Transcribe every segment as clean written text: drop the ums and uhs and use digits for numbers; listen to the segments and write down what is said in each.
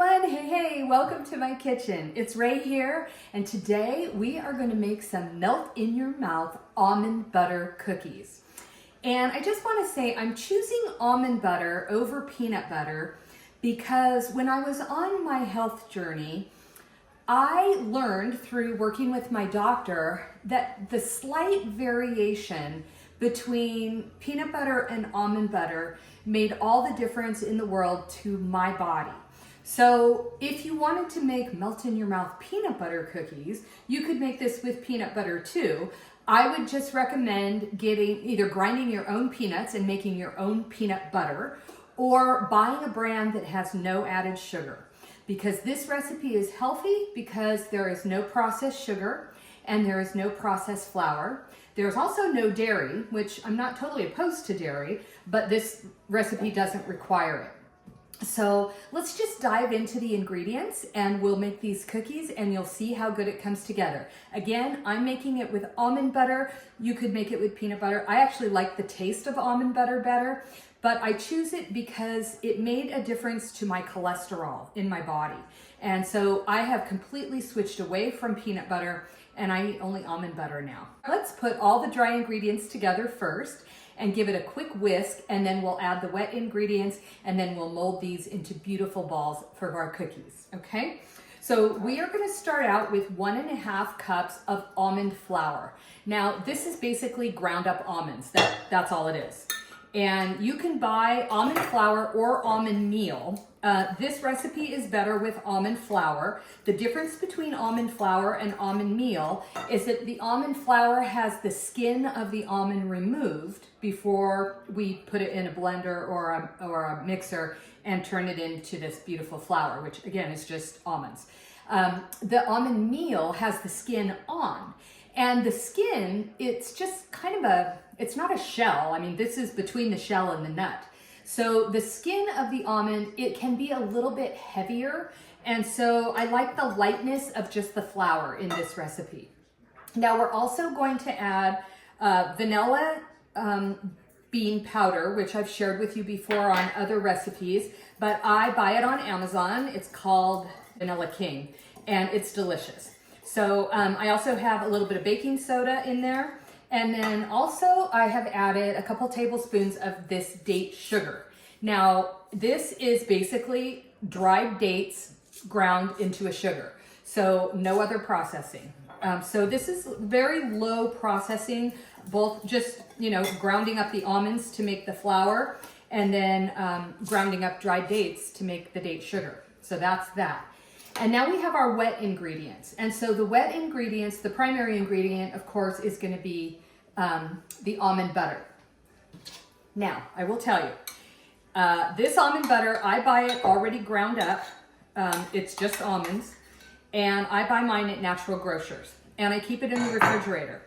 everyone. Hey, welcome to my kitchen. It's Ray here, and today we are going to make some melt in your mouth almond butter cookies. And I just want to say I'm choosing almond butter over peanut butter because when I was on my health journey, I learned through working with my doctor that the slight variation between peanut butter and almond butter made all the difference in the world to my body. So if you wanted to make melt in your mouth peanut butter cookies, you could make this with peanut butter too. I would just recommend either grinding your own peanuts and making your own peanut butter, or buying a brand that has no added sugar. Because this recipe is healthy because there is no processed sugar and there is no processed flour. There's also no dairy, which I'm not totally opposed to dairy, but this recipe doesn't require it. So let's just dive into the ingredients and we'll make these cookies and you'll see how good it comes together. Again, I'm making it with almond butter. You could make it with peanut butter. I actually like the taste of almond butter better, but I choose it because it made a difference to my cholesterol in my body. And so I have completely switched away from peanut butter and I eat only almond butter now. Let's put all the dry ingredients together first and give it a quick whisk, and then we'll add the wet ingredients and then we'll mold these into beautiful balls for our cookies, okay? So we are gonna start out with 1.5 cups of almond flour. Now this is basically ground up almonds, that's all it is. And you can buy almond flour or almond meal. This recipe is better with almond flour. The difference between almond flour and almond meal is that the almond flour has the skin of the almond removed before we put it in a blender or a mixer and turn it into this beautiful flour, which again is just almonds. The almond meal has the skin on. And the skin, it's just kind of it's not a shell. I mean, this is between the shell and the nut. So the skin of the almond, it can be a little bit heavier. And so I like the lightness of just the flour in this recipe. Now we're also going to add vanilla bean powder, which I've shared with you before on other recipes, but I buy it on Amazon. It's called Vanilla King and it's delicious. So I also have a little bit of baking soda in there. And then also I have added a couple tablespoons of this date sugar. Now this is basically dried dates ground into a sugar. So no other processing. So this is very low processing, both just, grounding up the almonds to make the flour and then grounding up dried dates to make the date sugar. So that's that. And now we have our wet ingredients. And so the wet ingredients, the primary ingredient, of course, is going to be the almond butter. Now, I will tell you, this almond butter, I buy it already ground up. It's just almonds. And I buy mine at Natural Grocers. And I keep it in the refrigerator.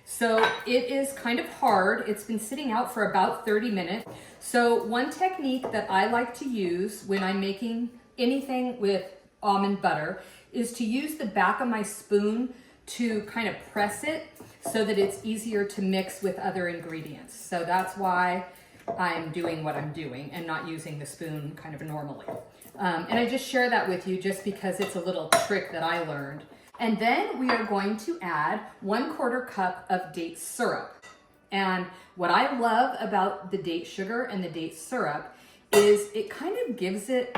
So it is kind of hard. It's been sitting out for about 30 minutes. So one technique that I like to use when I'm making anything with almond butter is to use the back of my spoon to kind of press it so that it's easier to mix with other ingredients. So that's why I'm doing what I'm doing and not using the spoon kind of normally. And I just share that with you just because it's a little trick that I learned. And then we are going to add 1/4 cup of date syrup. And what I love about the date sugar and the date syrup is it kind of gives it,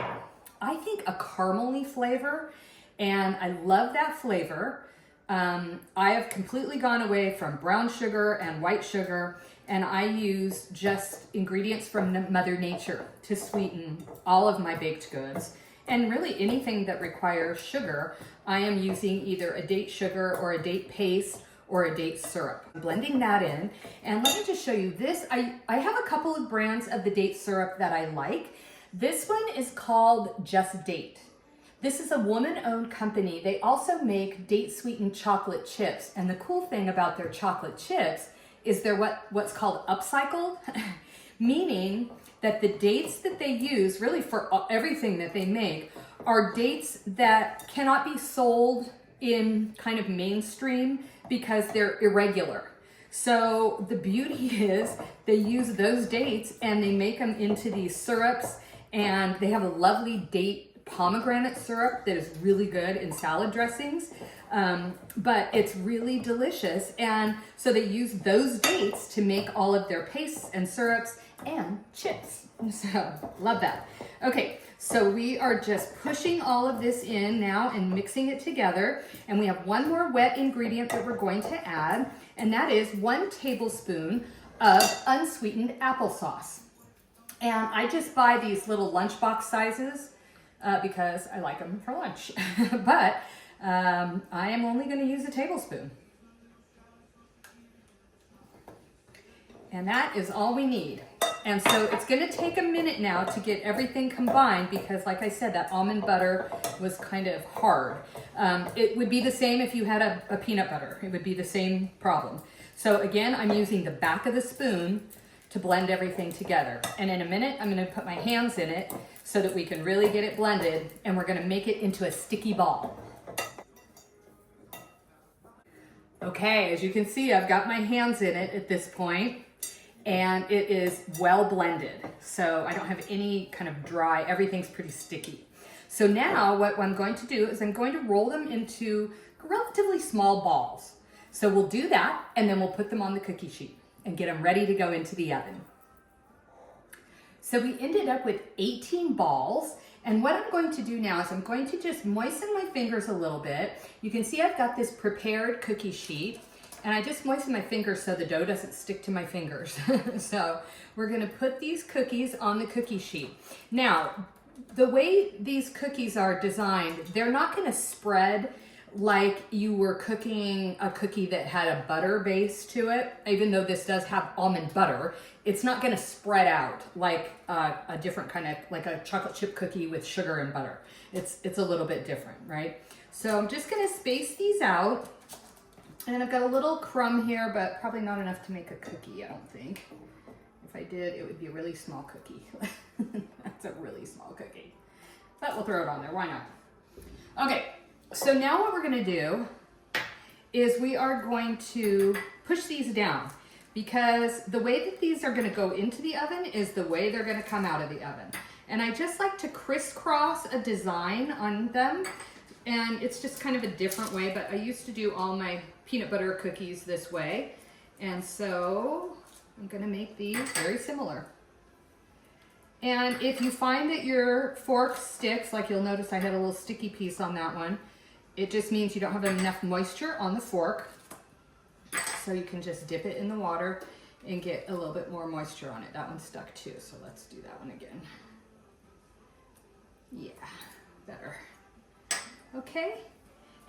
I think, a caramely flavor, and I love that flavor. I have completely gone away from brown sugar and white sugar, and I use just ingredients from Mother Nature to sweeten all of my baked goods. And really anything that requires sugar, I am using either a date sugar or a date paste or a date syrup. I'm blending that in, and let me just show you this. I have a couple of brands of the date syrup that I like. This one is called Just Date. This is a woman-owned company. They also make date sweetened chocolate chips. And the cool thing about their chocolate chips is they're what's called upcycled, meaning that the dates that they use really for everything that they make are dates that cannot be sold in kind of mainstream because they're irregular. So the beauty is they use those dates and they make them into these syrups, and they have a lovely date pomegranate syrup that is really good in salad dressings. But it's really delicious. And so they use those dates to make all of their pastes and syrups and chips. So love that. Okay, so we are just pushing all of this in now and mixing it together. And we have one more wet ingredient that we're going to add, and that is 1 tablespoon of unsweetened applesauce. And I just buy these little lunchbox sizes because I like them for lunch. But I am only going to use a tablespoon. And that is all we need. And so it's going to take a minute now to get everything combined because, like I said, that almond butter was kind of hard. It would be the same if you had a peanut butter. It would be the same problem. So again, I'm using the back of the spoon to blend everything together. And in a minute, I'm going to put my hands in it so that we can really get it blended, and we're going to make it into a sticky ball. Okay, as you can see, I've got my hands in it at this point, and it is well blended. So I don't have any kind of dry, everything's pretty sticky. So now what I'm going to do is I'm going to roll them into relatively small balls. So we'll do that, and then we'll put them on the cookie sheet and get them ready to go into the oven. So we ended up with 18 balls. And what I'm going to do now is I'm going to just moisten my fingers a little bit. You can see I've got this prepared cookie sheet, and I just moisten my fingers so the dough doesn't stick to my fingers. So we're gonna put these cookies on the cookie sheet. Now, the way these cookies are designed, they're not gonna spread like you were cooking a cookie that had a butter base to it. Even though this does have almond butter, it's not gonna spread out like a different kind of, like a chocolate chip cookie with sugar and butter. It's a little bit different, right? So I'm just gonna space these out. And I've got a little crumb here, but probably not enough to make a cookie, I don't think. If I did, it would be a really small cookie. That's a really small cookie. But we'll throw it on there, why not? Okay. So now what we're going to do is we are going to push these down, because the way that these are going to go into the oven is the way they're going to come out of the oven. And I just like to crisscross a design on them, and it's just kind of a different way, but I used to do all my peanut butter cookies this way. And so I'm going to make these very similar. And if you find that your fork sticks, like you'll notice I had a little sticky piece on that one, it just means you don't have enough moisture on the fork. So you can just dip it in the water and get a little bit more moisture on it. That one's stuck too, so let's do that one again. Yeah, better. Okay,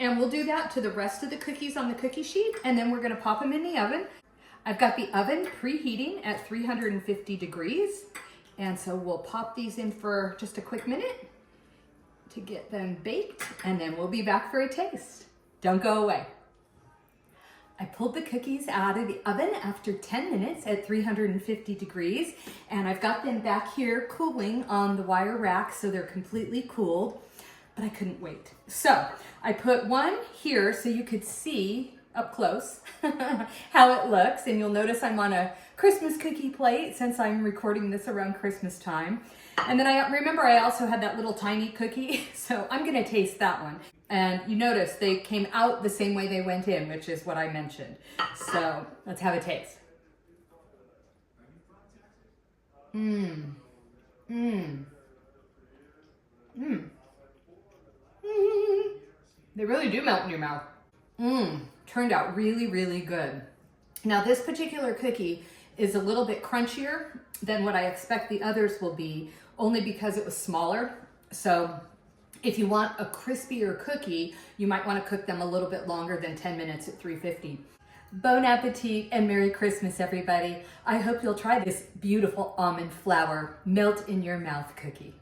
and we'll do that to the rest of the cookies on the cookie sheet, and then we're gonna pop them in the oven. I've got the oven preheating at 350 degrees, and so we'll pop these in for just a quick minute to get them baked, and then we'll be back for a taste. Don't go away. I pulled the cookies out of the oven after 10 minutes at 350 degrees, and I've got them back here cooling on the wire rack so they're completely cooled, but I couldn't wait. So I put one here so you could see up close how it looks, and you'll notice I'm on a Christmas cookie plate since I'm recording this around Christmas time. And then I remember I also had that little tiny cookie, so I'm gonna taste that one. And you notice they came out the same way they went in, which is what I mentioned. So let's have a taste. They really do melt in your mouth. Turned out really, really good. Now this particular cookie is a little bit crunchier than what I expect the others will be, only because it was smaller. So if you want a crispier cookie, you might want to cook them a little bit longer than 10 minutes at 350. Bon appetit and Merry Christmas, everybody. I hope you'll try this beautiful almond flour melt in your mouth cookie.